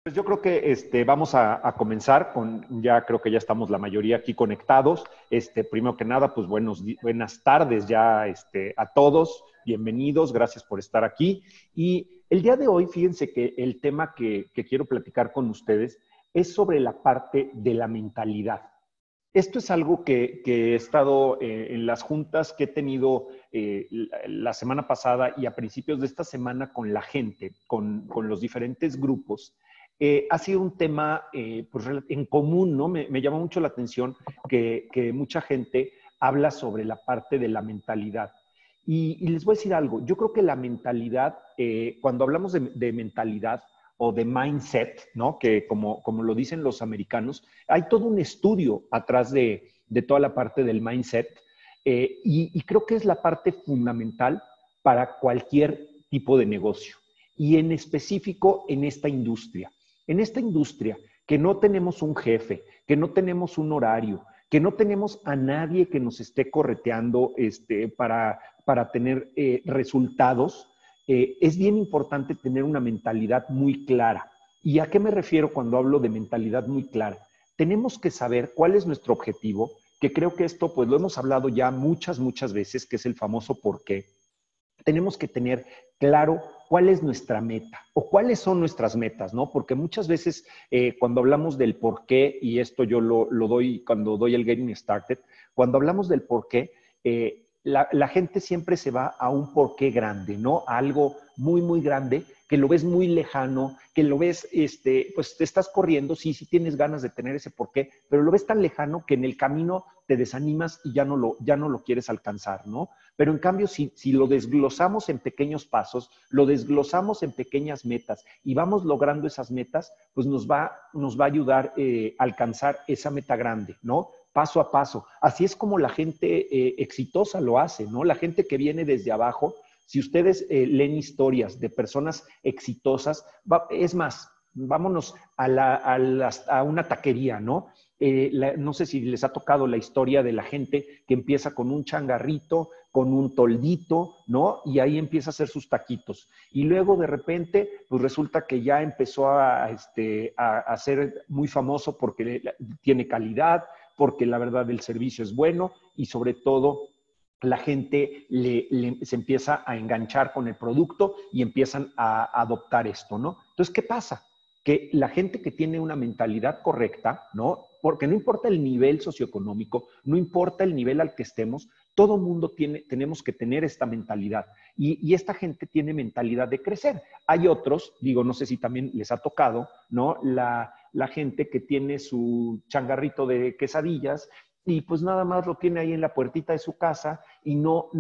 Pues yo creo que vamos a comenzar con, ya creo que ya estamos la mayoría aquí conectados. Primero que nada, pues buenas tardes ya a todos, bienvenidos, gracias por estar aquí. Y el día de hoy, fíjense que el tema que quiero platicar con ustedes es sobre la parte de la mentalidad. Esto es algo que he estado en las juntas que he tenido la semana pasada y a principios de esta semana con la gente, con los diferentes grupos. Ha sido un tema pues, en común, ¿no? Me llama mucho la atención que mucha gente habla sobre la parte de la mentalidad. Y les voy a decir algo, yo creo que la mentalidad, cuando hablamos de mentalidad o de mindset, ¿no? Que como lo dicen los americanos, hay todo un estudio atrás de toda la parte del mindset y creo que es la parte fundamental para cualquier tipo de negocio y en específico en esta industria. En esta industria que no tenemos un jefe, que no tenemos un horario, que no tenemos a nadie que nos esté correteando para tener resultados, es bien importante tener una mentalidad muy clara. ¿Y a qué me refiero cuando hablo de mentalidad muy clara? Tenemos que saber cuál es nuestro objetivo, que creo que esto pues lo hemos hablado ya muchas veces, que es el famoso por qué. Tenemos que tener claro cuál es nuestra meta o cuáles son nuestras metas, ¿no? Porque muchas veces cuando hablamos del por qué, y esto yo lo doy cuando doy el Getting Started, cuando hablamos del por qué, la gente siempre se va a un porqué grande, ¿no? A algo muy grande, que lo ves muy lejano, que lo ves, pues te estás corriendo, sí tienes ganas de tener ese porqué, pero lo ves tan lejano que en el camino te desanimas y ya no lo quieres alcanzar, ¿no? Pero en cambio, si lo desglosamos en pequeños pasos, lo desglosamos en pequeñas metas y vamos logrando esas metas, pues nos va a ayudar a alcanzar esa meta grande, ¿no? Paso a paso. Así es como la gente exitosa lo hace, ¿no? La gente que viene desde abajo, si ustedes leen historias de personas exitosas, es más, vámonos a una taquería, ¿no? No sé si les ha tocado la historia de la gente que empieza con un changarrito, con un toldito, ¿no? Y ahí empieza a hacer sus taquitos. Y luego de repente, pues resulta que ya empezó a ser muy famoso porque tiene calidad, porque la verdad el servicio es bueno y sobre todo la gente se empieza a enganchar con el producto y empiezan a adoptar esto, ¿no? Entonces, ¿qué pasa? Que la gente que tiene una mentalidad correcta, ¿no? Porque no importa el nivel socioeconómico, no importa el nivel al que estemos, todo mundo tenemos que tener esta mentalidad. Y esta gente tiene mentalidad de crecer. Hay otros, digo, no sé si también les ha tocado, ¿no? La gente que tiene su changarrito de quesadillas y pues nada más lo tiene ahí en la puertita de su casa y no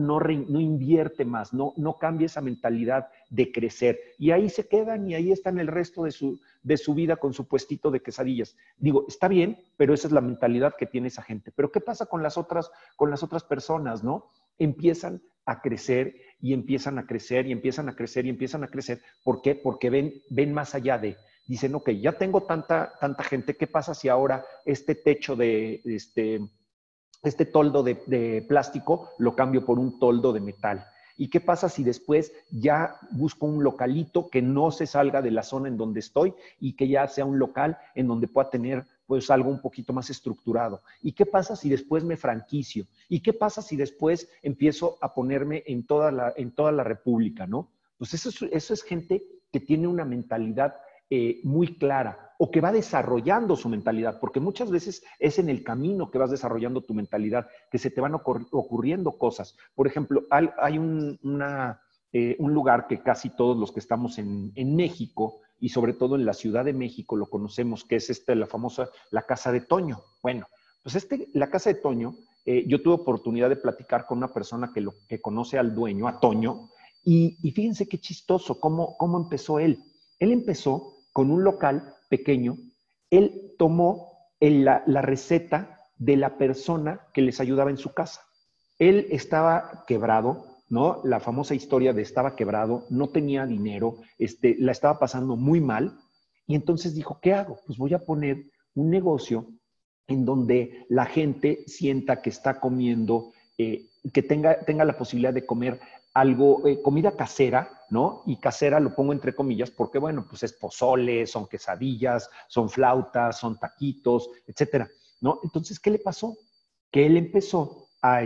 invierte más, no cambia esa mentalidad de crecer. Y ahí se quedan y ahí están el resto de su vida con su puestito de quesadillas. Digo, está bien, pero esa es la mentalidad que tiene esa gente. Pero ¿qué pasa con las otras personas, no? Empiezan a crecer y empiezan a crecer y empiezan a crecer y empiezan a crecer. ¿Por qué? Porque ven más allá de... Dicen, ok, ya tengo tanta gente, ¿qué pasa si ahora este techo de este toldo de plástico lo cambio por un toldo de metal? ¿Y qué pasa si después ya busco un localito que no se salga de la zona en donde estoy y que ya sea un local en donde pueda tener pues algo un poquito más estructurado? ¿Y qué pasa si después me franquicio? ¿Y qué pasa si después empiezo a ponerme en toda la República, ¿no? Pues eso es gente que tiene una mentalidad muy clara o que va desarrollando su mentalidad, porque muchas veces es en el camino que vas desarrollando tu mentalidad, que se te van ocurriendo cosas. Por ejemplo, hay un lugar que casi todos los que estamos en México y sobre todo en la Ciudad de México lo conocemos, que es la famosa, la Casa de Toño. Bueno, pues la Casa de Toño, yo tuve oportunidad de platicar con una persona que conoce al dueño, a Toño, y fíjense qué chistoso, cómo empezó él. Él empezó con un local pequeño, él tomó la receta de la persona que les ayudaba en su casa. Él estaba quebrado, ¿no? La famosa historia de estaba quebrado, no tenía dinero, la estaba pasando muy mal, y entonces dijo, ¿qué hago? Pues voy a poner un negocio en donde la gente sienta que está comiendo, que tenga la posibilidad de comer algo, comida casera, ¿no? Y casera lo pongo entre comillas porque, bueno, pues es pozole, son quesadillas, son flautas, son taquitos, etcétera, ¿no? Entonces, ¿qué le pasó? Que él empezó a,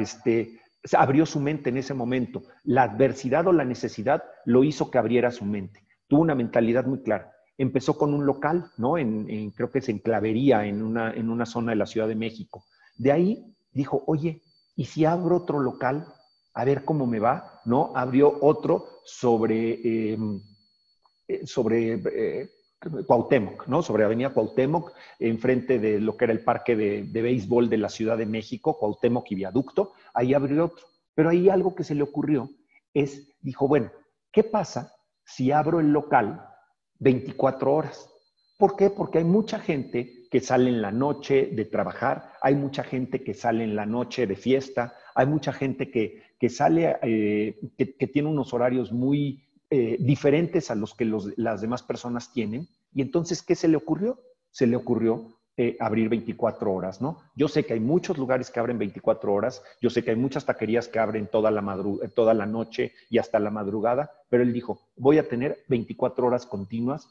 abrió su mente en ese momento. La adversidad o la necesidad lo hizo que abriera su mente. Tuvo una mentalidad muy clara. Empezó con un local, ¿no? Creo que es en Clavería, en una zona de la Ciudad de México. De ahí dijo, oye, ¿y si abro otro local? A ver cómo me va, ¿no? Abrió otro sobre Cuauhtémoc, ¿no? Sobre Avenida Cuauhtémoc, enfrente de lo que era el parque de béisbol de la Ciudad de México, Cuauhtémoc y Viaducto, ahí abrió otro. Pero ahí algo que se le ocurrió dijo, bueno, ¿qué pasa si abro el local 24 horas? ¿Por qué? Porque hay mucha gente que sale en la noche de trabajar, hay mucha gente que sale en la noche de fiesta, hay mucha gente que sale, que tiene unos horarios muy diferentes a los que las demás personas tienen. Y entonces, ¿qué se le ocurrió? Se le ocurrió abrir 24 horas, ¿no? Yo sé que hay muchos lugares que abren 24 horas, yo sé que hay muchas taquerías que abren toda la noche y hasta la madrugada, pero él dijo, voy a tener 24 horas continuas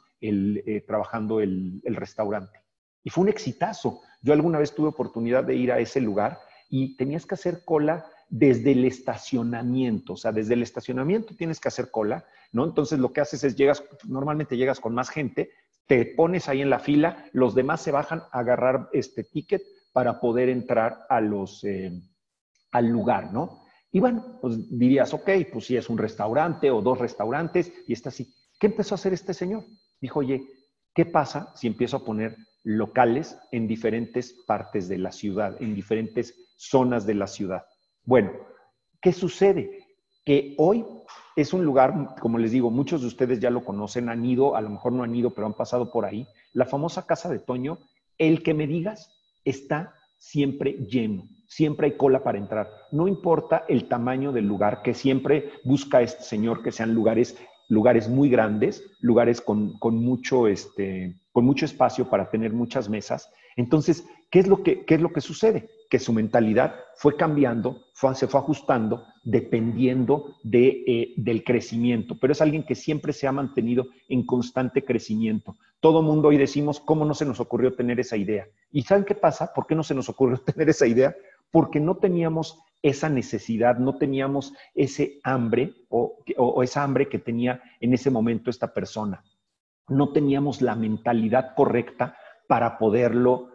trabajando el restaurante. Y fue un exitazo. Yo alguna vez tuve oportunidad de ir a ese lugar y tenías que hacer cola desde el estacionamiento, o sea, desde el estacionamiento tienes que hacer cola, ¿no? Entonces lo que haces es normalmente llegas con más gente, te pones ahí en la fila, los demás se bajan a agarrar este ticket para poder entrar al lugar, ¿no? Y bueno, pues dirías, ok, pues si es un restaurante o dos restaurantes y está así. ¿Qué empezó a hacer este señor? Dijo, oye, ¿qué pasa si empiezo a poner locales en diferentes partes de la ciudad, en diferentes zonas de la ciudad? Bueno, ¿qué sucede? Que hoy es un lugar, como les digo, muchos de ustedes ya lo conocen, han ido, a lo mejor no han ido, pero han pasado por ahí. La famosa Casa de Toño, el que me digas, está siempre lleno, siempre hay cola para entrar. No importa el tamaño del lugar, que siempre busca este señor que sean lugares muy grandes, lugares con mucho espacio para tener muchas mesas. Entonces, ¿qué es lo que sucede? Que su mentalidad fue cambiando, se fue ajustando dependiendo del crecimiento, pero es alguien que siempre se ha mantenido en constante crecimiento. Todo mundo hoy decimos, ¿cómo no se nos ocurrió tener esa idea? ¿Y saben qué pasa? ¿Por qué no se nos ocurrió tener esa idea? Porque no teníamos esa necesidad, no teníamos ese hambre o esa hambre que tenía en ese momento esta persona. No teníamos la mentalidad correcta para poderlo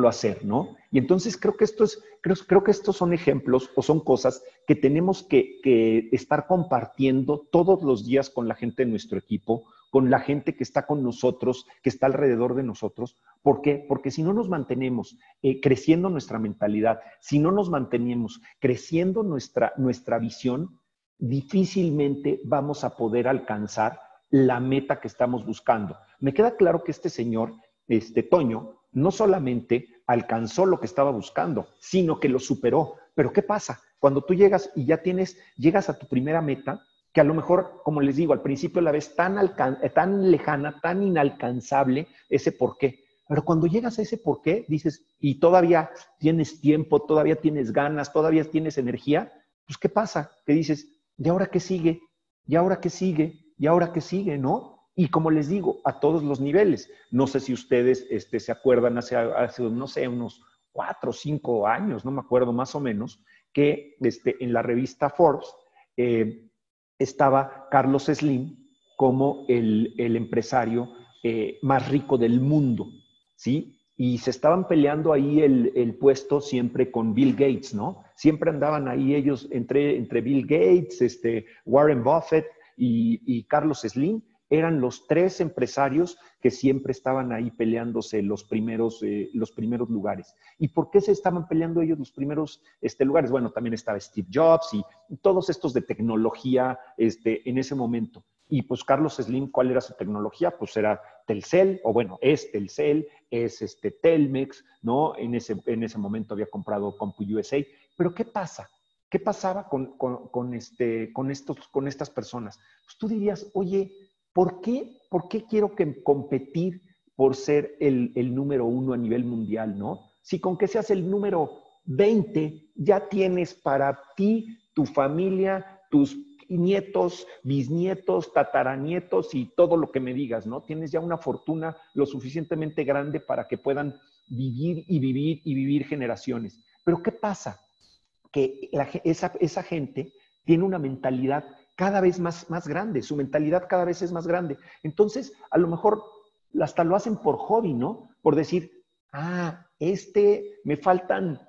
hacer, ¿no? Y entonces creo que estos son ejemplos o son cosas que tenemos que estar compartiendo todos los días con la gente de nuestro equipo, con la gente que está con nosotros, que está alrededor de nosotros. ¿Por qué? Porque si no nos mantenemos creciendo nuestra mentalidad, si no nos mantenemos creciendo nuestra visión, difícilmente vamos a poder alcanzar la meta que estamos buscando. Me queda claro que este señor, Toño, no solamente alcanzó lo que estaba buscando, sino que lo superó. Pero ¿qué pasa? Cuando tú llegas y llegas a tu primera meta, que a lo mejor, como les digo, al principio la ves tan lejana, tan inalcanzable, ese por qué. Pero cuando llegas a ese por qué, dices, y todavía tienes tiempo, todavía tienes ganas, todavía tienes energía, pues ¿qué pasa? Que dices, ¿y ahora qué sigue? ¿Y ahora qué sigue? ¿Y ahora qué sigue? ¿No? Y como les digo, a todos los niveles. No sé si ustedes se acuerdan hace, no sé, unos 4 o 5 años, no me acuerdo más o menos, que en la revista Forbes estaba Carlos Slim como el empresario más rico del mundo, ¿sí? Y se estaban peleando ahí el puesto siempre con Bill Gates, ¿no? Siempre andaban ahí ellos entre Bill Gates, Warren Buffett y Carlos Slim. Eran los 3 empresarios que siempre estaban ahí peleándose los primeros lugares. ¿Y por qué se estaban peleando ellos los primeros lugares? Bueno, también estaba Steve Jobs y todos estos de tecnología en ese momento. Y pues Carlos Slim, ¿cuál era su tecnología? Pues era Telcel, o bueno, es Telcel, es Telmex, ¿no? En ese momento había comprado CompuUSA. Pero ¿qué pasa? ¿Qué pasaba con estas personas? Pues tú dirías, oye, ¿por qué quiero competir por ser el número 1 a nivel mundial, no? Si con que seas el número 20, ya tienes para ti, tu familia, nietos, bisnietos, tataranietos y todo lo que me digas, ¿no? Tienes ya una fortuna lo suficientemente grande para que puedan vivir y vivir y vivir generaciones. Pero ¿qué pasa? Que esa gente tiene una mentalidad cada vez más grande, su mentalidad cada vez es más grande. Entonces, a lo mejor hasta lo hacen por hobby, ¿no? Por decir, me faltan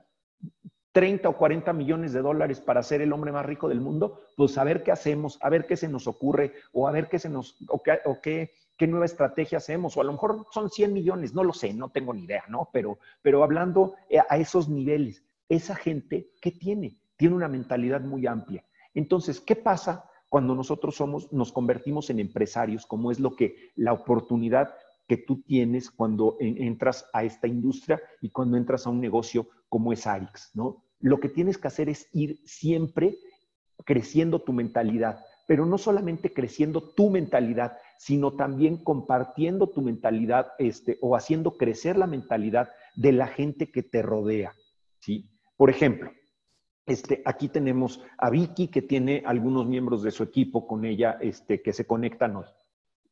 30 o 40 millones de dólares para ser el hombre más rico del mundo, pues a ver qué hacemos, a ver qué se nos ocurre, o a ver qué nueva estrategia hacemos, o a lo mejor son 100 millones, no lo sé, no tengo ni idea, ¿no? Pero hablando a esos niveles, esa gente, ¿qué tiene? Tiene una mentalidad muy amplia. Entonces, ¿qué pasa cuando nosotros nos convertimos en empresarios, como es la oportunidad que tú tienes cuando entras a esta industria y cuando entras a un negocio como es Arix, ¿no? Lo que tienes que hacer es ir siempre creciendo tu mentalidad, pero no solamente creciendo tu mentalidad, sino también compartiendo tu mentalidad o haciendo crecer la mentalidad de la gente que te rodea, ¿sí? Por ejemplo, aquí tenemos a Vicky, que tiene algunos miembros de su equipo con ella que se conectan hoy.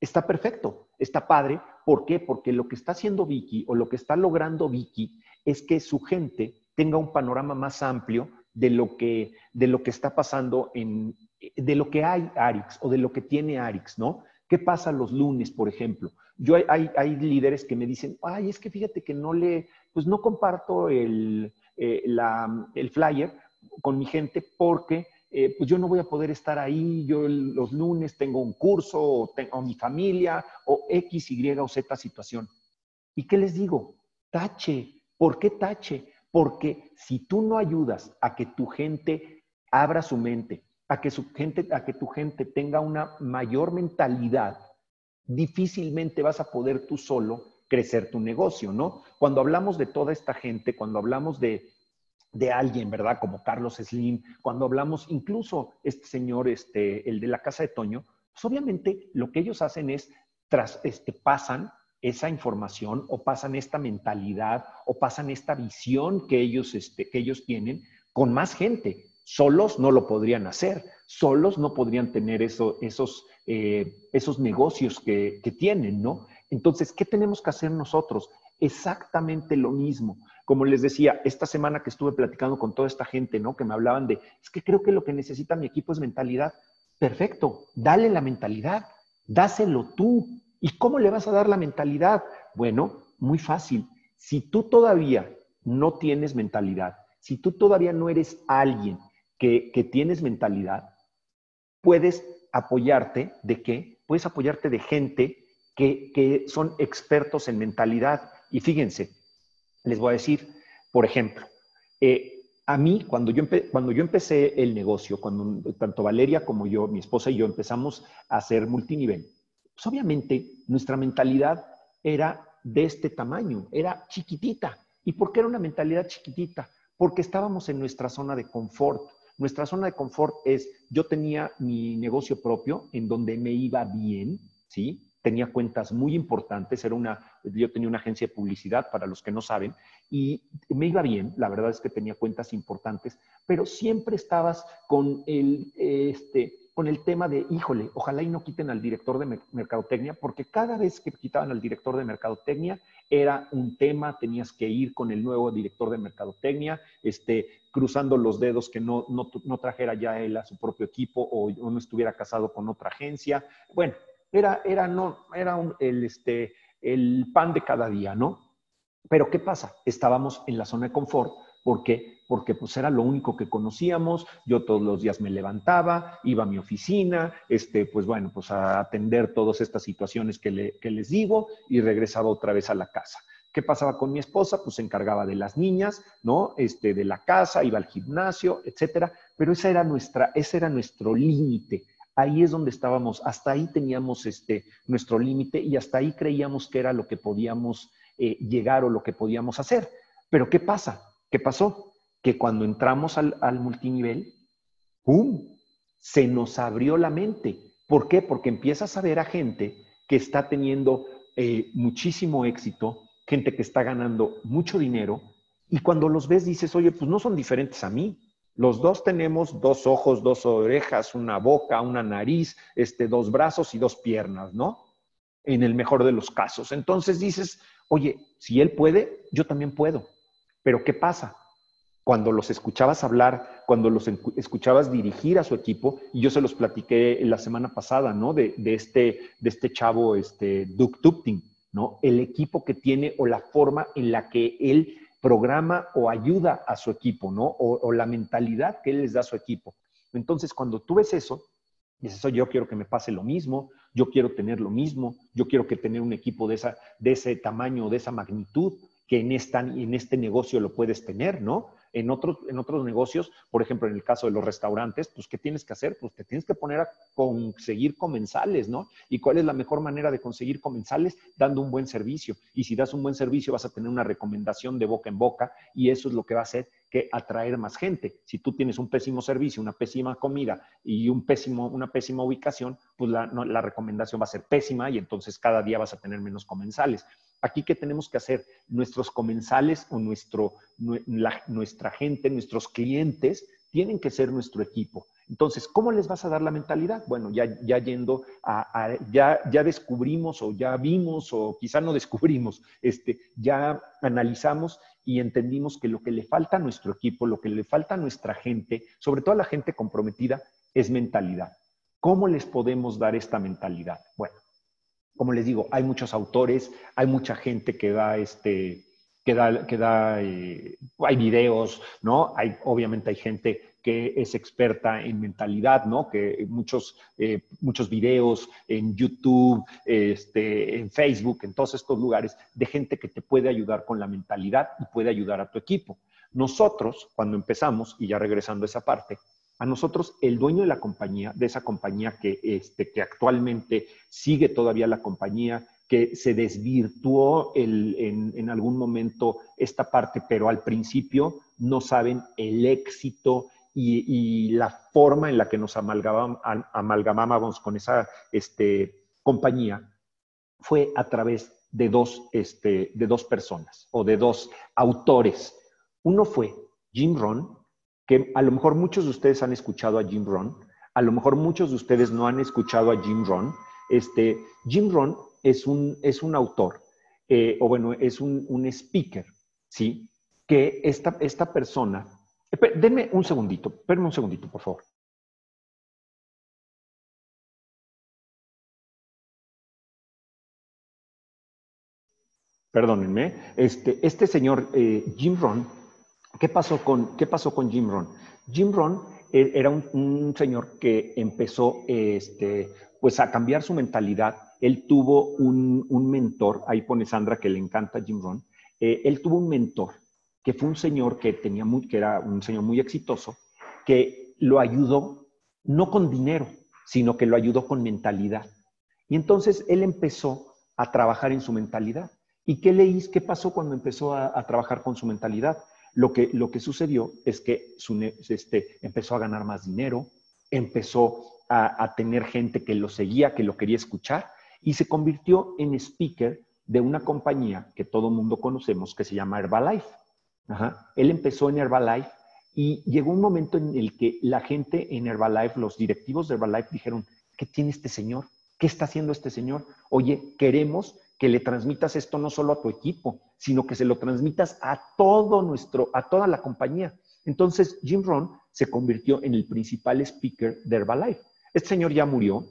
Está perfecto, está padre. ¿Por qué? Porque lo que está haciendo Vicky o lo que está logrando Vicky es que su gente tenga un panorama más amplio de lo que está pasando de lo que hay Arix o de lo que tiene Arix, ¿no? ¿Qué pasa los lunes, por ejemplo? Hay líderes que me dicen, es que fíjate que pues no comparto el flyer con mi gente porque pues yo no voy a poder estar ahí, yo los lunes tengo un curso o tengo mi familia o X, Y o Z situación. ¿Y qué les digo? Tache. ¿Por qué tache? Porque si tú no ayudas a que tu gente abra su mente, a que tu gente tenga una mayor mentalidad, difícilmente vas a poder tú solo crecer tu negocio, ¿no? Cuando hablamos de toda esta gente, cuando hablamos de alguien, ¿verdad? Como Carlos Slim, cuando hablamos incluso este señor, el de la Casa de Toño, pues obviamente lo que ellos hacen es, pasan esa información o pasan esta mentalidad o pasan esta visión que ellos tienen con más gente. Solos no lo podrían hacer, solos no podrían tener esos negocios que tienen, ¿no? Entonces, ¿qué tenemos que hacer nosotros? Exactamente lo mismo. Como les decía, esta semana que estuve platicando con toda esta gente, ¿no? Que me hablaban es que creo que lo que necesita mi equipo es mentalidad. Perfecto, dale la mentalidad, dáselo tú. ¿Y cómo le vas a dar la mentalidad? Bueno, muy fácil. Si tú todavía no tienes mentalidad, si tú todavía no eres alguien que tienes mentalidad, puedes apoyarte ¿de qué? Puedes apoyarte de gente que son expertos en mentalidad. Y fíjense, les voy a decir, por ejemplo, a mí, cuando yo empecé el negocio, cuando tanto Valeria como yo, mi esposa y yo, empezamos a hacer multinivel, pues obviamente nuestra mentalidad era de este tamaño, era chiquitita. ¿Y por qué era una mentalidad chiquitita? Porque estábamos en nuestra zona de confort. Nuestra zona de confort es, yo tenía mi negocio propio en donde me iba bien, ¿sí? Tenía cuentas muy importantes, yo tenía una agencia de publicidad, para los que no saben, y me iba bien, la verdad es que tenía cuentas importantes, pero siempre estabas con el tema de, híjole, ojalá y no quiten al director de mercadotecnia, porque cada vez que quitaban al director de mercadotecnia era un tema, tenías que ir con el nuevo director de mercadotecnia, cruzando los dedos que no trajera ya él a su propio equipo o no estuviera casado con otra agencia. Bueno, era el pan de cada día, ¿no? Pero ¿qué pasa? Estábamos en la zona de confort. ¿Por qué? Porque pues era lo único que conocíamos. Yo todos los días me levantaba, iba a mi oficina, pues bueno, pues a atender todas estas situaciones que les digo y regresaba otra vez a la casa. ¿Qué pasaba con mi esposa? Pues se encargaba de las niñas, ¿no? De la casa, iba al gimnasio, etcétera. Pero ese era nuestro límite. Ahí es donde estábamos, hasta ahí teníamos nuestro límite y hasta ahí creíamos que era lo que podíamos llegar o lo que podíamos hacer. Pero ¿qué pasa? ¿Qué pasó? Que cuando entramos al multinivel, ¡pum!, se nos abrió la mente. ¿Por qué? Porque empiezas a ver a gente que está teniendo muchísimo éxito, gente que está ganando mucho dinero, y cuando los ves dices, oye, pues no son diferentes a mí. Los dos tenemos dos ojos, dos orejas, una boca, una nariz, dos brazos y dos piernas, ¿no? En el mejor de los casos. Entonces dices, oye, si él puede, yo también puedo. Pero ¿qué pasa? Cuando los escuchabas hablar, cuando los escuchabas dirigir a su equipo, y yo se los platiqué la semana pasada, ¿no? De este chavo, Duke Tupting, ¿no? El equipo que tiene o la forma en la que él programa o ayuda a su equipo, ¿no? O la mentalidad que él les da a su equipo. Entonces, cuando tú ves eso, dices, oye, yo quiero que me pase lo mismo, yo quiero tener lo mismo, yo quiero que tener un equipo de ese tamaño, de esa magnitud, que en este negocio lo puedes tener, ¿no? En otros negocios, por ejemplo, en el caso de los restaurantes, pues, ¿qué tienes que hacer? Pues te tienes que poner a conseguir comensales, ¿no? ¿Y cuál es la mejor manera de conseguir comensales? Dando un buen servicio. Y si das un buen servicio, vas a tener una recomendación de boca en boca y eso es lo que va a hacer que atraer más gente. Si tú tienes un pésimo servicio, una pésima comida y una pésima ubicación, pues la recomendación va a ser pésima y entonces cada día vas a tener menos comensales. Aquí, ¿qué tenemos que hacer? Nuestros comensales o nuestra gente, nuestros clientes, tienen que ser nuestro equipo. Entonces, ¿cómo les vas a dar la mentalidad? Bueno, ya yendo ya descubrimos o ya vimos o quizá no descubrimos, ya analizamos y entendimos que lo que le falta a nuestro equipo, lo que le falta a nuestra gente, sobre todo a la gente comprometida, es mentalidad. ¿Cómo les podemos dar esta mentalidad? Bueno, como les digo, hay muchos autores, hay mucha gente que da hay videos, ¿no? Obviamente hay gente que es experta en mentalidad, ¿no? Que muchos videos en YouTube, en Facebook, en todos estos lugares, de gente que te puede ayudar con la mentalidad y puede ayudar a tu equipo. Nosotros, cuando empezamos, y ya regresando a esa parte, a nosotros, el dueño de la compañía, de esa compañía que actualmente sigue todavía la compañía, que se desvirtuó en algún momento esta parte, pero al principio no saben el éxito y la forma en la que nos amalgamábamos con esa compañía fue a través de dos personas o de dos autores. Uno fue Jim Rohn, que a lo mejor muchos de ustedes han escuchado a Jim Rohn, a lo mejor muchos de ustedes no han escuchado a Jim Rohn. Jim Rohn es un autor, o bueno, es un speaker, ¿sí? Que esta persona... Denme un segundito, por favor. Perdónenme. Este señor Jim Rohn, ¿qué pasó con Jim Rohn? Jim Rohn era un señor que empezó pues a cambiar su mentalidad. Él tuvo un mentor, ahí pone Sandra que le encanta Jim Rohn. Él tuvo un mentor que fue un señor que era un señor muy exitoso, que lo ayudó no con dinero, sino que lo ayudó con mentalidad. Y entonces él empezó a trabajar en su mentalidad. ¿Y qué pasó cuando empezó a trabajar con su mentalidad? Lo que sucedió es que empezó a ganar más dinero, empezó a tener gente que lo seguía, que lo quería escuchar, y se convirtió en speaker de una compañía que todo mundo conocemos que se llama Herbalife. Ajá. Él empezó en Herbalife y llegó un momento en el que la gente en Herbalife, los directivos de Herbalife dijeron, ¿qué tiene este señor? ¿Qué está haciendo este señor? Oye, queremos que le transmitas esto no solo a tu equipo, sino que se lo transmitas a toda la compañía. Entonces, Jim Rohn se convirtió en el principal speaker de Herbalife. Este señor ya murió.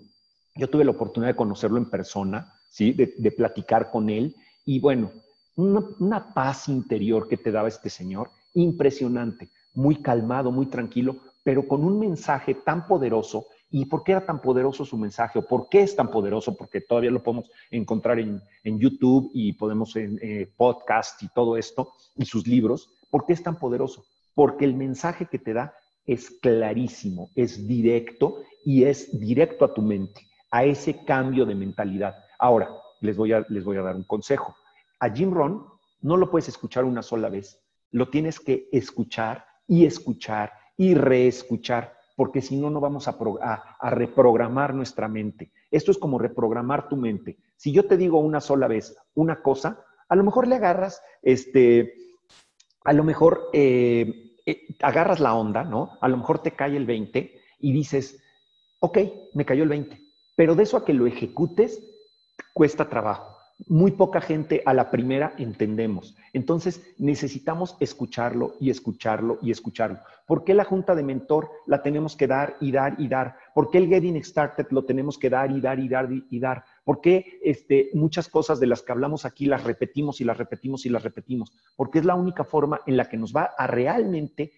Yo tuve la oportunidad de conocerlo en persona, ¿sí? De platicar con él. Y bueno, una paz interior que te daba este señor, impresionante, muy calmado, muy tranquilo, pero con un mensaje tan poderoso. ¿Y por qué era tan poderoso su mensaje? ¿O por qué es tan poderoso? Porque todavía lo podemos encontrar en YouTube y podemos en podcast y todo esto, y sus libros. ¿Por qué es tan poderoso? Porque el mensaje que te da es clarísimo, es directo y es directo a tu mente, a ese cambio de mentalidad. Ahora, les voy a dar un consejo. A Jim Rohn no lo puedes escuchar una sola vez. Lo tienes que escuchar y reescuchar, porque si no, no vamos a reprogramar nuestra mente. Esto es como reprogramar tu mente. Si yo te digo una sola vez una cosa, a lo mejor le agarras, a lo mejor agarras la onda, ¿no? A lo mejor te cae el 20 y dices, ok, me cayó el 20, pero de eso a que lo ejecutes, cuesta trabajo. Muy poca gente a la primera entendemos. Entonces necesitamos escucharlo y escucharlo y escucharlo. ¿Por qué la junta de mentor la tenemos que dar y dar y dar? ¿Por qué el Getting Started lo tenemos que dar y dar y dar y dar? ¿Por qué muchas cosas de las que hablamos aquí las repetimos y las repetimos y las repetimos? Porque es la única forma en la que nos va a realmente,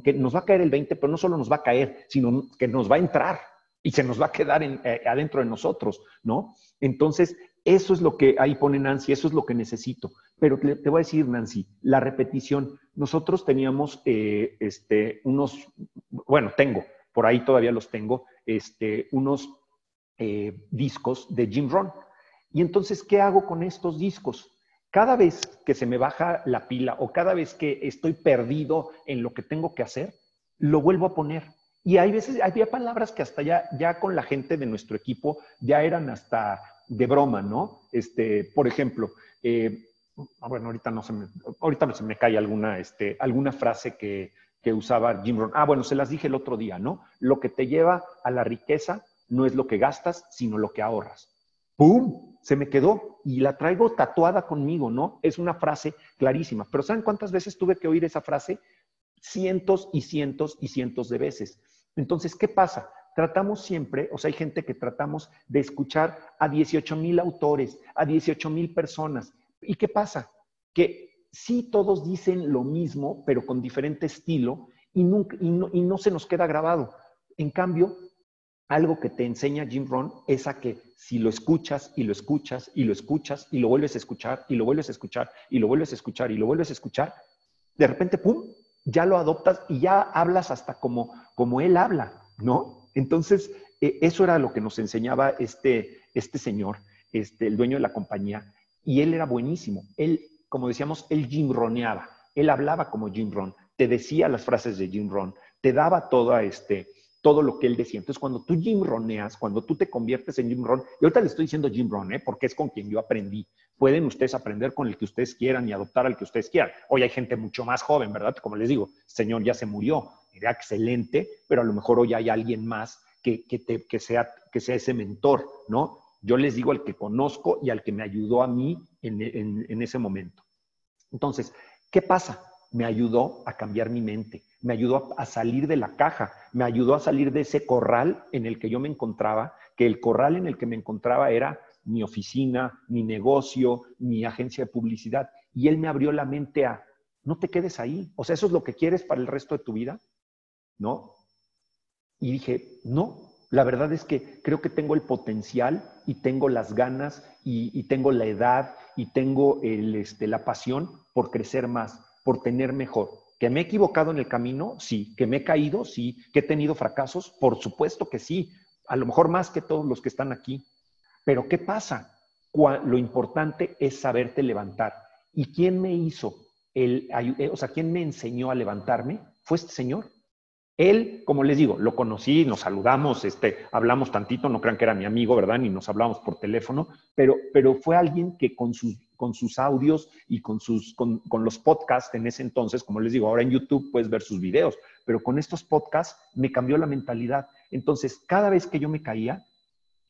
que nos va a caer el 20, pero no solo nos va a caer, sino que nos va a entrar y se nos va a quedar adentro de nosotros, ¿no? Entonces, eso es lo que ahí pone Nancy, eso es lo que necesito. Pero te voy a decir, Nancy, la repetición. Nosotros teníamos tengo, por ahí todavía los tengo, unos discos de Jim Rohn. Y entonces, ¿qué hago con estos discos? Cada vez que se me baja la pila o cada vez que estoy perdido en lo que tengo que hacer, lo vuelvo a poner. Y hay veces, había palabras que hasta ya con la gente de nuestro equipo ya eran hasta de broma, ¿no? Por ejemplo, bueno, ahorita se me cae alguna frase que usaba Jim Rohn. Bueno, se las dije el otro día, ¿no? Lo que te lleva a la riqueza no es lo que gastas, sino lo que ahorras. ¡Pum! Se me quedó y la traigo tatuada conmigo, ¿no? Es una frase clarísima. Pero ¿saben cuántas veces tuve que oír esa frase? Cientos y cientos y cientos de veces. Entonces, ¿qué pasa? Tratamos siempre, o sea, hay gente que tratamos de escuchar a 18,000 autores, a 18,000 personas. ¿Y qué pasa? Que sí todos dicen lo mismo, pero con diferente estilo y no se nos queda grabado. En cambio, algo que te enseña Jim Rohn es a que si lo escuchas y lo escuchas y lo escuchas y lo vuelves a escuchar y lo vuelves a escuchar y lo vuelves a escuchar y lo vuelves a escuchar, de repente, ¡pum!, ya lo adoptas y ya hablas hasta como él habla, ¿no? Entonces, eso era lo que nos enseñaba este señor, el dueño de la compañía, y él era buenísimo. Él, como decíamos, él Jim Rohneaba, él hablaba como Jim Rohn, te decía las frases de Jim Rohn, te daba todo lo que él decía. Entonces, cuando tú Jim Rohneas, cuando tú te conviertes en Jim Rohn, y ahorita le estoy diciendo Jim Rohn, porque es con quien yo aprendí. Pueden ustedes aprender con el que ustedes quieran y adoptar al que ustedes quieran. Hoy hay gente mucho más joven, ¿verdad? Como les digo, el señor ya se murió, era excelente, pero a lo mejor hoy hay alguien más que sea ese mentor, ¿no? Yo les digo al que conozco y al que me ayudó a mí en ese momento. Entonces, ¿qué pasa? Me ayudó a cambiar mi mente, me ayudó a salir de la caja, me ayudó a salir de ese corral en el que yo me encontraba, que el corral en el que me encontraba era mi oficina, mi negocio, mi agencia de publicidad. Y él me abrió la mente a, no te quedes ahí. O sea, ¿eso es lo que quieres para el resto de tu vida? ¿No? Y dije, no, la verdad es que creo que tengo el potencial y tengo las ganas y tengo la edad y tengo la pasión por crecer más, por tener mejor. ¿Que me he equivocado en el camino? Sí. ¿Que me he caído? Sí. ¿Que he tenido fracasos? Por supuesto que sí. A lo mejor más que todos los que están aquí. Pero ¿qué pasa? Lo importante es saberte levantar. ¿Y quién me hizo? ¿Quién me enseñó a levantarme? Fue este señor. Él, como les digo, lo conocí, nos saludamos, hablamos tantito, no crean que era mi amigo, ¿verdad? Ni nos hablamos por teléfono, pero fue alguien que con sus audios y con los podcasts en ese entonces, como les digo, ahora en YouTube puedes ver sus videos, pero con estos podcasts me cambió la mentalidad. Entonces, cada vez que yo me caía,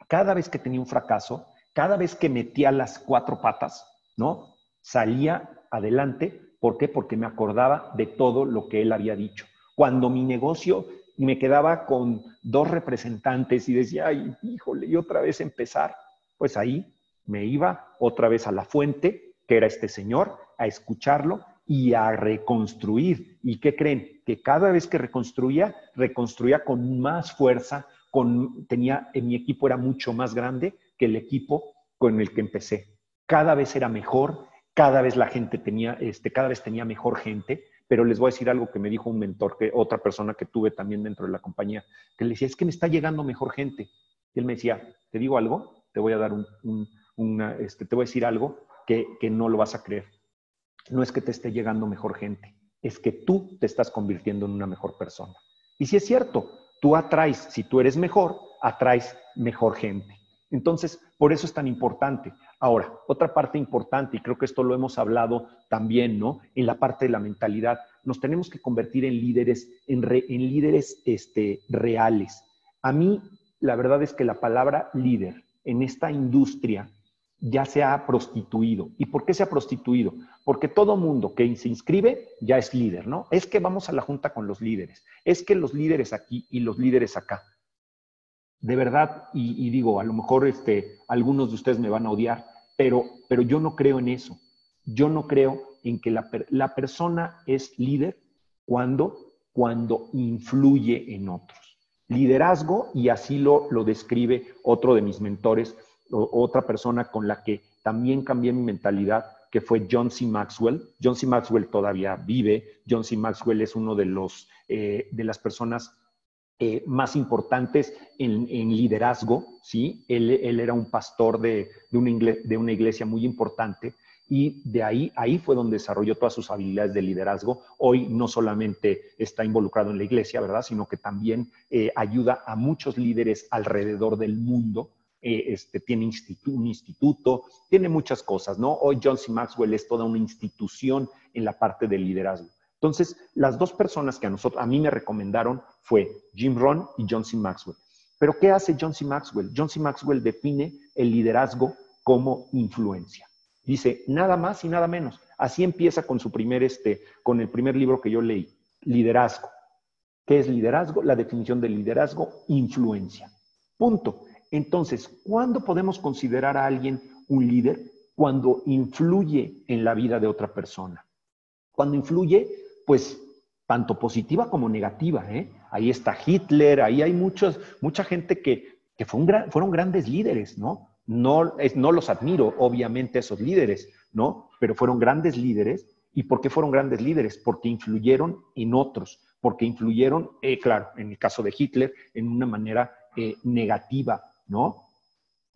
cada vez que tenía un fracaso, cada vez que metía las 4 patas, ¿no? Salía adelante. ¿Por qué? Porque me acordaba de todo lo que él había dicho. Cuando mi negocio me quedaba con 2 representantes y decía, ay, híjole, y otra vez empezar, pues ahí me iba otra vez a la fuente, que era este señor, a escucharlo y a reconstruir. ¿Y qué creen? Que cada vez que reconstruía con más fuerza, mi equipo era mucho más grande que el equipo con el que empecé. Cada vez era mejor, cada vez la gente cada vez tenía mejor gente. Pero les voy a decir algo que me dijo un mentor, otra persona que tuve también dentro de la compañía, que le decía, es que me está llegando mejor gente. Y él me decía, ¿te digo algo? Te voy a dar te voy a decir algo que no lo vas a creer. No es que te esté llegando mejor gente, es que tú te estás convirtiendo en una mejor persona. Y si es cierto, tú atraes, si tú eres mejor, atraes mejor gente. Entonces, por eso es tan importante. Ahora, otra parte importante, y creo que esto lo hemos hablado también, ¿no? En la parte de la mentalidad, nos tenemos que convertir en líderes, en líderes reales. A mí, la verdad es que la palabra líder en esta industria ya se ha prostituido. ¿Y por qué se ha prostituido? Porque todo mundo que se inscribe ya es líder, ¿no? Es que vamos a la junta con los líderes, es que los líderes aquí y los líderes acá. De verdad, y digo, a lo mejor algunos de ustedes me van a odiar, pero yo no creo en eso. Yo no creo en que la persona es líder cuando influye en otros. Liderazgo, y así lo describe otro de mis mentores, otra persona con la que también cambié mi mentalidad, que fue John C. Maxwell. John C. Maxwell todavía vive. John C. Maxwell es uno de las personas más importantes en liderazgo, ¿sí? Él era un pastor de una iglesia muy importante y de ahí fue donde desarrolló todas sus habilidades de liderazgo. Hoy no solamente está involucrado en la iglesia, ¿verdad? Sino que también ayuda a muchos líderes alrededor del mundo. Tiene un instituto, tiene muchas cosas, ¿no? Hoy John C. Maxwell es toda una institución en la parte del liderazgo. Entonces, las dos personas que a mí me recomendaron fue Jim Rohn y John C. Maxwell. Pero ¿qué hace John C. Maxwell? John C. Maxwell define el liderazgo como influencia. Dice, nada más y nada menos. Así empieza con con el primer libro que yo leí, Liderazgo. ¿Qué es liderazgo? La definición de liderazgo, influencia. Punto. Entonces, ¿cuándo podemos considerar a alguien un líder? Cuando influye en la vida de otra persona. Cuando influye, pues, tanto positiva como negativa, ¿eh? Ahí está Hitler, ahí hay mucha gente que fueron grandes líderes, ¿no? No los admiro, obviamente, esos líderes, ¿no? Pero fueron grandes líderes. ¿Y por qué fueron grandes líderes? Porque influyeron en otros, porque influyeron, claro, en el caso de Hitler, en una manera negativa, ¿no?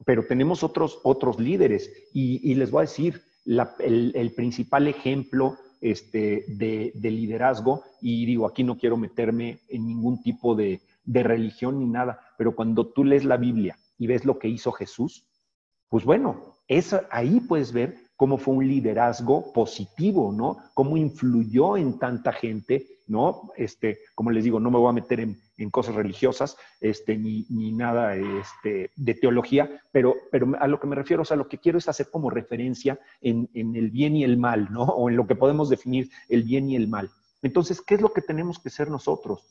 Pero tenemos otros líderes y les voy a decir, el principal ejemplo de liderazgo, y digo, aquí no quiero meterme en ningún tipo de religión ni nada, pero cuando tú lees la Biblia y ves lo que hizo Jesús, pues bueno, ahí puedes ver cómo fue un liderazgo positivo, ¿no? Cómo influyó en tanta gente, ¿no? Como les digo, no me voy a meter en cosas religiosas, ni nada de teología, pero a lo que me refiero, o sea, lo que quiero es hacer como referencia en el bien y el mal, ¿no? O en lo que podemos definir el bien y el mal. Entonces, ¿qué es lo que tenemos que ser nosotros?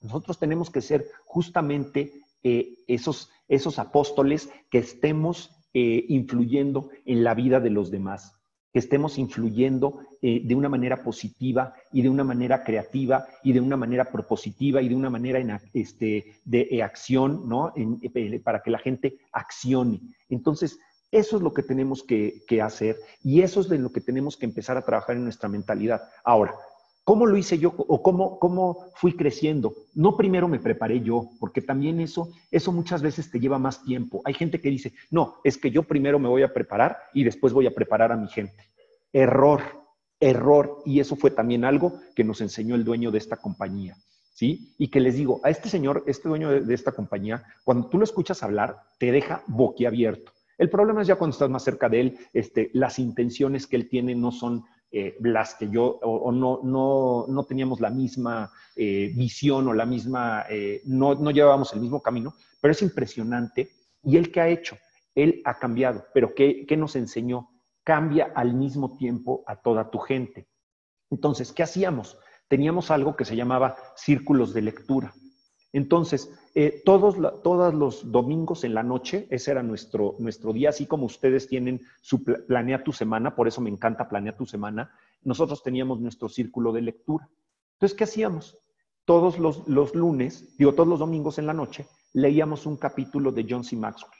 Nosotros tenemos que ser justamente esos apóstoles que estemos influyendo en la vida de los demás, que estemos influyendo de una manera positiva y de una manera creativa y de una manera propositiva y de una manera de acción, ¿no? Para que la gente accione. Entonces, eso es lo que tenemos que hacer y eso es de lo que tenemos que empezar a trabajar en nuestra mentalidad. Ahora, ¿cómo lo hice yo o cómo fui creciendo? No primero me preparé yo, porque también eso muchas veces te lleva más tiempo. Hay gente que dice, no, es que yo primero me voy a preparar y después voy a preparar a mi gente. Error, error. Y eso fue también algo que nos enseñó el dueño de esta compañía, ¿sí? Y que les digo, a este señor, dueño de esta compañía, cuando tú lo escuchas hablar, te deja boquiabierto. El problema es ya cuando estás más cerca de él, las intenciones que él tiene no son las que yo, o no teníamos la misma visión o la misma, no llevábamos el mismo camino, pero es impresionante. ¿Y él qué ha hecho? Él ha cambiado, pero ¿qué nos enseñó? Cambia al mismo tiempo a toda tu gente. Entonces, ¿qué hacíamos? Teníamos algo que se llamaba círculos de lectura. Entonces, todos los domingos en la noche, ese era nuestro día, así como ustedes tienen su Planea tu Semana, por eso me encanta Planea tu Semana, nosotros teníamos nuestro círculo de lectura. Entonces, ¿qué hacíamos? Todos los lunes, todos los domingos en la noche, leíamos un capítulo de John C. Maxwell,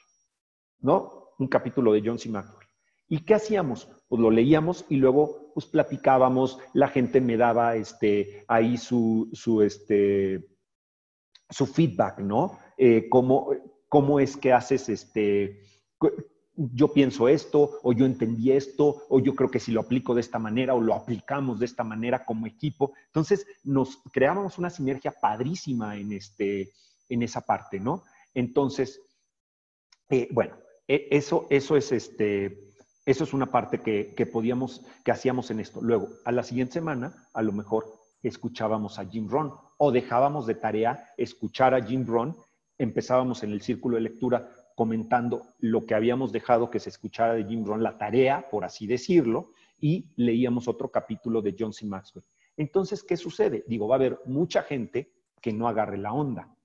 ¿no? Un capítulo de John C. Maxwell. ¿Y qué hacíamos? Pues lo leíamos y luego pues platicábamos, la gente me daba ahí su feedback, ¿no? ¿Cómo es que haces yo pienso esto, o yo entendí esto, o yo creo que si lo aplico de esta manera, o lo aplicamos de esta manera como equipo. Entonces, nos creábamos una sinergia padrísima en esa parte, ¿no? Entonces, Bueno, eso es una parte que hacíamos en esto. Luego, a la siguiente semana, a lo mejor escuchábamos a Jim Rohn o dejábamos de tarea escuchar a Jim Rohn, empezábamos en el círculo de lectura comentando lo que habíamos dejado que se escuchara de Jim Rohn, la tarea, por así decirlo, y leíamos otro capítulo de John C. Maxwell. Entonces, ¿qué sucede? Digo, va a haber mucha gente que no agarre la onda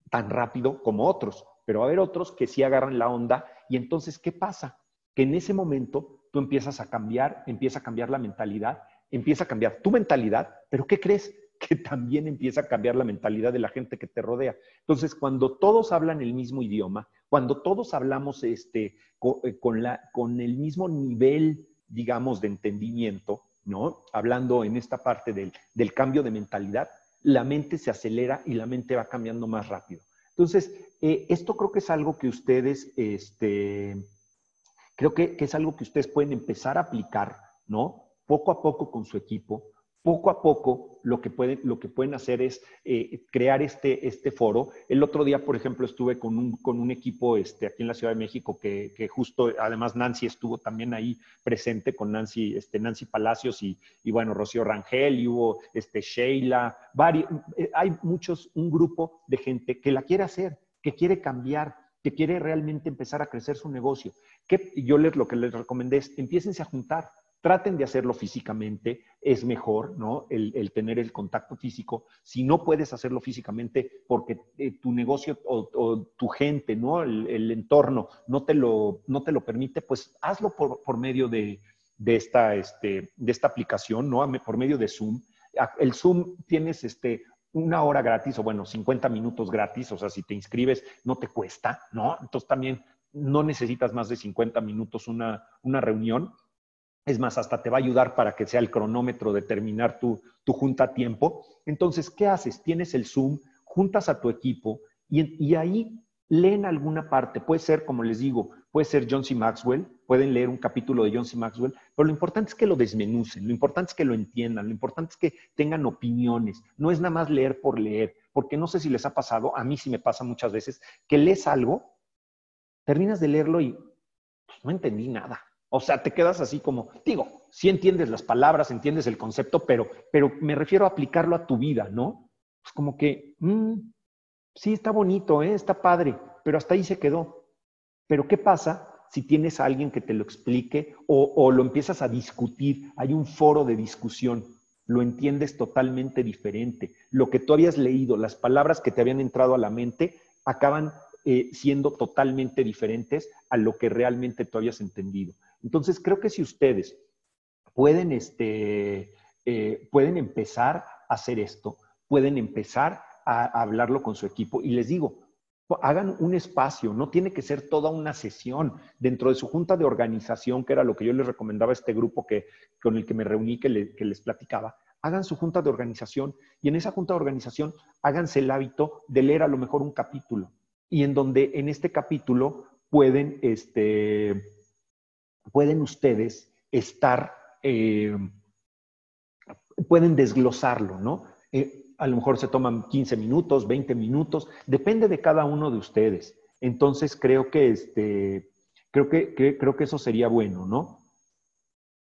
tan rápido como otros, pero va a haber otros que sí agarran la onda y entonces, ¿qué pasa? Que en ese momento tú empieza a cambiar la mentalidad, empieza a cambiar tu mentalidad, pero ¿qué crees? Que también empieza a cambiar la mentalidad de la gente que te rodea. Entonces, cuando todos hablan el mismo idioma, cuando todos hablamos con el mismo nivel, digamos, de entendimiento, ¿no? Hablando en esta parte del cambio de mentalidad, la mente se acelera y la mente va cambiando más rápido. Entonces, esto creo que es algo que ustedes, creo que es algo que ustedes pueden empezar a aplicar, ¿no? Poco a poco con su equipo. Poco a poco lo que pueden hacer es crear este foro. El otro día, por ejemplo, estuve con un equipo aquí en la Ciudad de México que justo, además Nancy estuvo también ahí presente con Nancy Palacios y bueno, Rocío Rangel, y hubo Sheila, hay un grupo de gente que la quiere hacer, que quiere cambiar, que quiere realmente empezar a crecer su negocio. Lo que les recomendé es, empiécense a juntar. Traten de hacerlo físicamente, es mejor, ¿no? El tener el contacto físico. Si no puedes hacerlo físicamente porque tu negocio o tu gente, ¿no? El entorno no te lo permite, pues hazlo por medio de esta aplicación, ¿no? Por medio de Zoom. El Zoom tienes una hora gratis o bueno, 50 minutos gratis, o sea, si te inscribes no te cuesta, ¿no? Entonces también no necesitas más de 50 minutos una reunión. Es más, hasta te va a ayudar para que sea el cronómetro de terminar tu junta a tiempo. Entonces, ¿qué haces? Tienes el Zoom, juntas a tu equipo y ahí leen alguna parte. Puede ser, como les digo, puede ser John C. Maxwell, pueden leer un capítulo de John C. Maxwell, pero lo importante es que lo desmenucen, lo importante es que lo entiendan, lo importante es que tengan opiniones. No es nada más leer por leer, porque no sé si les ha pasado, a mí sí me pasa muchas veces, que lees algo, terminas de leerlo y pues, no entendí nada. O sea, te quedas así como, digo, sí entiendes las palabras, entiendes el concepto, pero me refiero a aplicarlo a tu vida, ¿no? Pues como que, sí, está bonito, está padre, pero hasta ahí se quedó. Pero ¿qué pasa si tienes a alguien que te lo explique o lo empiezas a discutir? Hay un foro de discusión, lo entiendes totalmente diferente. Lo que tú habías leído, las palabras que te habían entrado a la mente, acaban siendo totalmente diferentes a lo que realmente tú habías entendido. Entonces, creo que si ustedes pueden, pueden empezar a hacer esto, pueden empezar a hablarlo con su equipo. Y les digo, hagan un espacio, no tiene que ser toda una sesión dentro de su junta de organización, que era lo que yo les recomendaba a este grupo con el que me reuní, que les platicaba. Hagan su junta de organización y en esa junta de organización háganse el hábito de leer a lo mejor un capítulo. Y en donde en este capítulo pueden ustedes estar, pueden desglosarlo, ¿no? A lo mejor se toman 15 minutos, 20 minutos, depende de cada uno de ustedes. Entonces creo que creo que eso sería bueno, ¿no?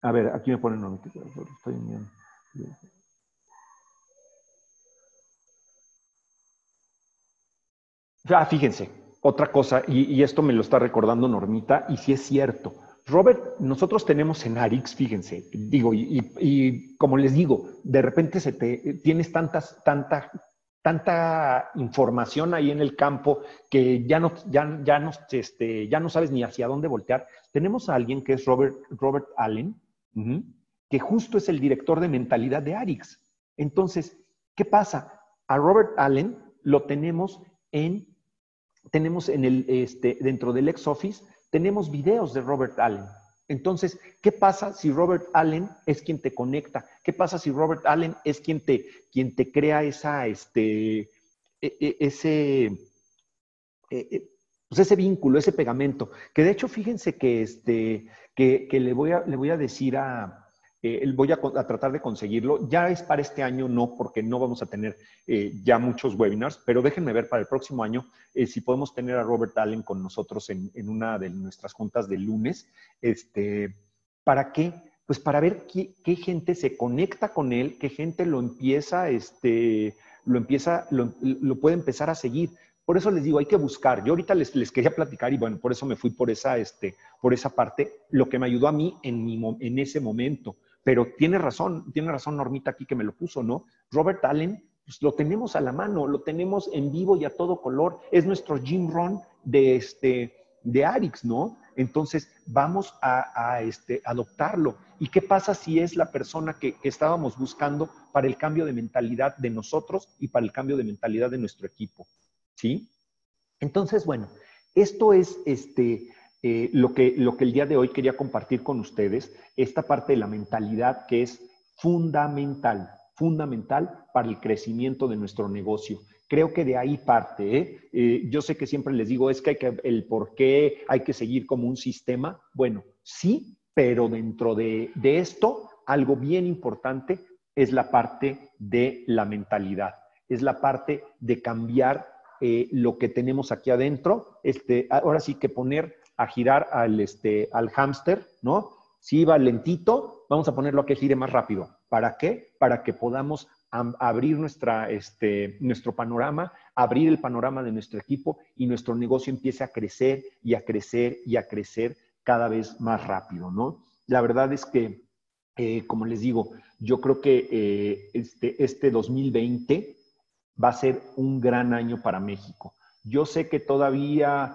A ver, aquí me ponen fíjense, otra cosa, y esto me lo está recordando Normita, y sí es cierto. Robert, nosotros tenemos en Arix, fíjense, digo, y como les digo, de repente tienes tanta información ahí en el campo que ya no sabes ni hacia dónde voltear. Tenemos a alguien que es Robert Allen, que justo es el director de mentalidad de Arix. Entonces, ¿qué pasa? A Robert Allen lo tenemos dentro del ex-office, tenemos videos de Robert Allen. Entonces, ¿qué pasa si Robert Allen es quien te conecta? ¿Qué pasa si Robert Allen es quien te crea ese vínculo, ese pegamento? Que de hecho, fíjense que le voy a decir voy a tratar de conseguirlo. Ya es para este año, no, porque no vamos a tener ya muchos webinars, pero déjenme ver para el próximo año si podemos tener a Robert Allen con nosotros en una de nuestras juntas del lunes. ¿Para qué? Pues para ver qué gente se conecta con él, qué gente lo puede empezar a seguir. Por eso les digo, hay que buscar. Yo ahorita les quería platicar y bueno, por eso me fui por esa parte, lo que me ayudó a mí en ese momento. Pero tiene razón Normita aquí que me lo puso, ¿no? Robert Allen, pues lo tenemos a la mano, lo tenemos en vivo y a todo color. Es nuestro Jim Rohn de Arix, ¿no? Entonces, vamos a adoptarlo. ¿Y qué pasa si es la persona que estábamos buscando para el cambio de mentalidad de nosotros y para el cambio de mentalidad de nuestro equipo? ¿Sí? Entonces, bueno, esto es lo que el día de hoy quería compartir con ustedes, esta parte de la mentalidad que es fundamental para el crecimiento de nuestro negocio. Creo que de ahí parte, yo sé que siempre les digo, es que el por qué hay que seguir como un sistema. Bueno, sí, pero dentro de esto, algo bien importante es la parte de la mentalidad, es la parte de cambiar lo que tenemos aquí adentro, ahora sí que poner a girar al hámster, ¿no? Si va lentito, vamos a ponerlo a que gire más rápido. ¿Para qué? Para que podamos abrir nuestro panorama, abrir el panorama de nuestro equipo y nuestro negocio empiece a crecer y a crecer y a crecer cada vez más rápido, ¿no? La verdad es que, como les digo, yo creo que este 2020 va a ser un gran año para México. Yo sé que todavía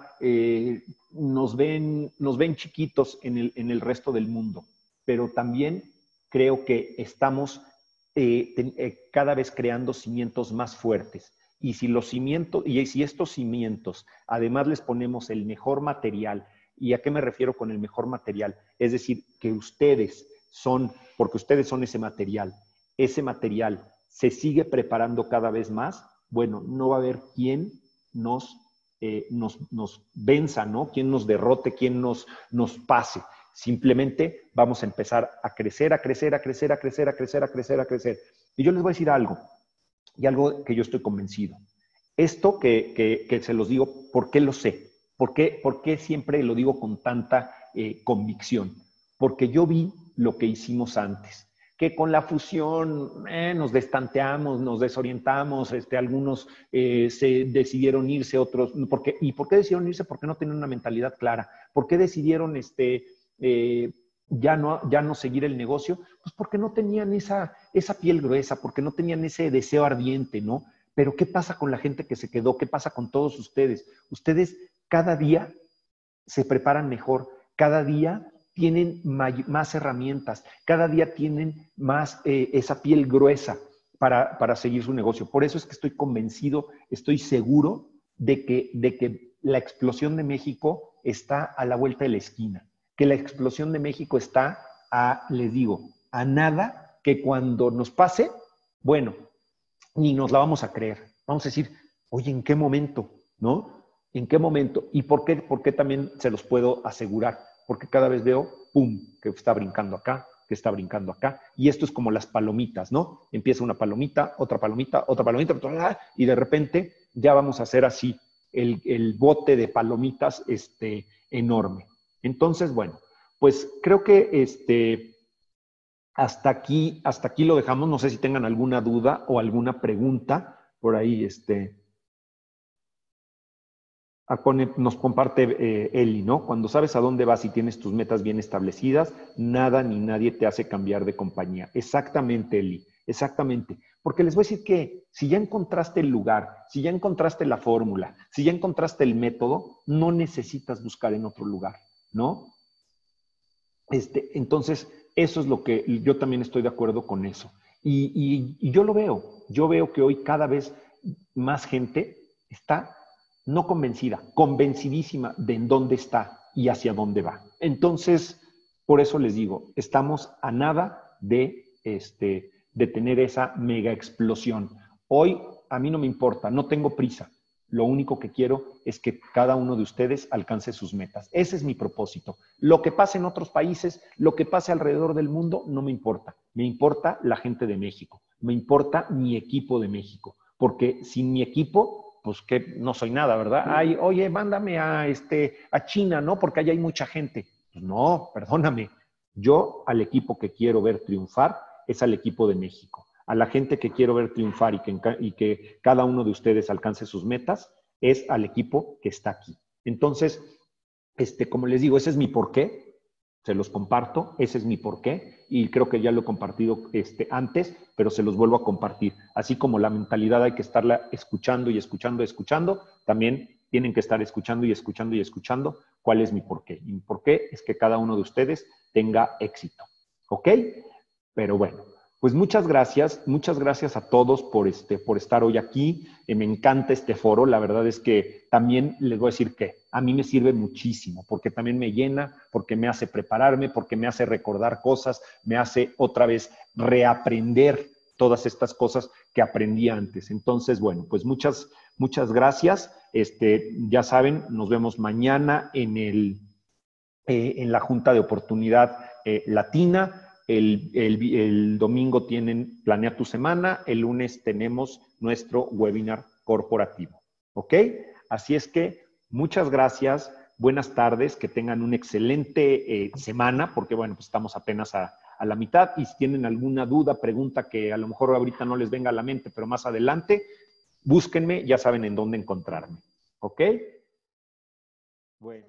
nos ven chiquitos en el resto del mundo, pero también creo que estamos cada vez creando cimientos más fuertes. Y si estos cimientos, además les ponemos el mejor material, ¿y a qué me refiero con el mejor material? Es decir, que porque ustedes son ese material se sigue preparando cada vez más, bueno, no va a haber quien nos venza, ¿no? Quien nos derrote, quien nos pase. Simplemente vamos a empezar a crecer, a crecer, a crecer, a crecer, a crecer, a crecer, a crecer. Y yo les voy a decir algo, y algo que yo estoy convencido. Esto que se los digo, ¿por qué lo sé? ¿Por qué siempre lo digo con tanta convicción? Porque yo vi lo que hicimos antes, que con la fusión nos destanteamos, nos desorientamos, algunos se decidieron irse, otros, ¿y por qué decidieron irse? Porque no tenían una mentalidad clara. ¿Por qué decidieron ya no seguir el negocio? Pues porque no tenían esa piel gruesa, porque no tenían ese deseo ardiente, ¿no? Pero ¿qué pasa con la gente que se quedó? ¿Qué pasa con todos ustedes? Ustedes cada día se preparan mejor, cada día tienen más herramientas, cada día tienen más esa piel gruesa para seguir su negocio. Por eso es que estoy convencido, estoy seguro de que la explosión de México está a la vuelta de la esquina, que la explosión de México está les digo, a nada, que cuando nos pase, bueno, ni nos la vamos a creer. Vamos a decir, oye, ¿en qué momento? ¿No? ¿En qué momento? ¿Y por qué también se los puedo asegurar? Porque cada vez veo, ¡pum!, que está brincando acá, que está brincando acá. Y esto es como las palomitas, ¿no? Empieza una palomita, otra palomita, otra palomita, y de repente ya vamos a hacer así el bote de palomitas enorme. Entonces, bueno, pues creo que hasta aquí lo dejamos. No sé si tengan alguna duda o alguna pregunta por ahí, nos comparte Eli, ¿no? Cuando sabes a dónde vas y tienes tus metas bien establecidas, nada ni nadie te hace cambiar de compañía. Exactamente, Eli, exactamente. Porque les voy a decir que si ya encontraste el lugar, si ya encontraste la fórmula, si ya encontraste el método, no necesitas buscar en otro lugar, ¿no? Entonces, eso es lo que yo también estoy de acuerdo con eso. Y yo lo veo. Yo veo que hoy cada vez más gente está no convencida, convencidísima de en dónde está y hacia dónde va. Entonces, por eso les digo, estamos a nada de tener esa mega explosión. Hoy a mí no me importa, no tengo prisa. Lo único que quiero es que cada uno de ustedes alcance sus metas. Ese es mi propósito. Lo que pase en otros países, lo que pase alrededor del mundo, no me importa. Me importa la gente de México. Me importa mi equipo de México. Porque sin mi equipo, pues que no soy nada, ¿verdad? Ay, oye, mándame a China, ¿no? Porque allá hay mucha gente. Pues no, perdóname. Yo al equipo que quiero ver triunfar es al equipo de México. A la gente que quiero ver triunfar y que cada uno de ustedes alcance sus metas es al equipo que está aquí. Entonces, como les digo, ese es mi porqué. Se los comparto, ese es mi porqué y creo que ya lo he compartido antes, pero se los vuelvo a compartir. Así como la mentalidad hay que estarla escuchando y escuchando y escuchando, también tienen que estar escuchando y escuchando y escuchando cuál es mi porqué. Y mi porqué es que cada uno de ustedes tenga éxito. ¿Ok? Pero bueno, pues muchas gracias a todos por estar hoy aquí. Me encanta este foro, la verdad es que también les voy a decir que a mí me sirve muchísimo, porque también me llena, porque me hace prepararme, porque me hace recordar cosas, me hace otra vez reaprender todas estas cosas que aprendí antes. Entonces, bueno, pues muchas gracias. Ya saben, nos vemos mañana en la Junta de Oportunidad Latina. El domingo tienen Planea tu Semana, el lunes tenemos nuestro webinar corporativo. ¿Ok? Así es que muchas gracias, buenas tardes, que tengan una excelente semana, porque bueno, pues estamos apenas a la mitad y si tienen alguna duda, pregunta que a lo mejor ahorita no les venga a la mente, pero más adelante, búsquenme, ya saben en dónde encontrarme. ¿Ok? Bueno.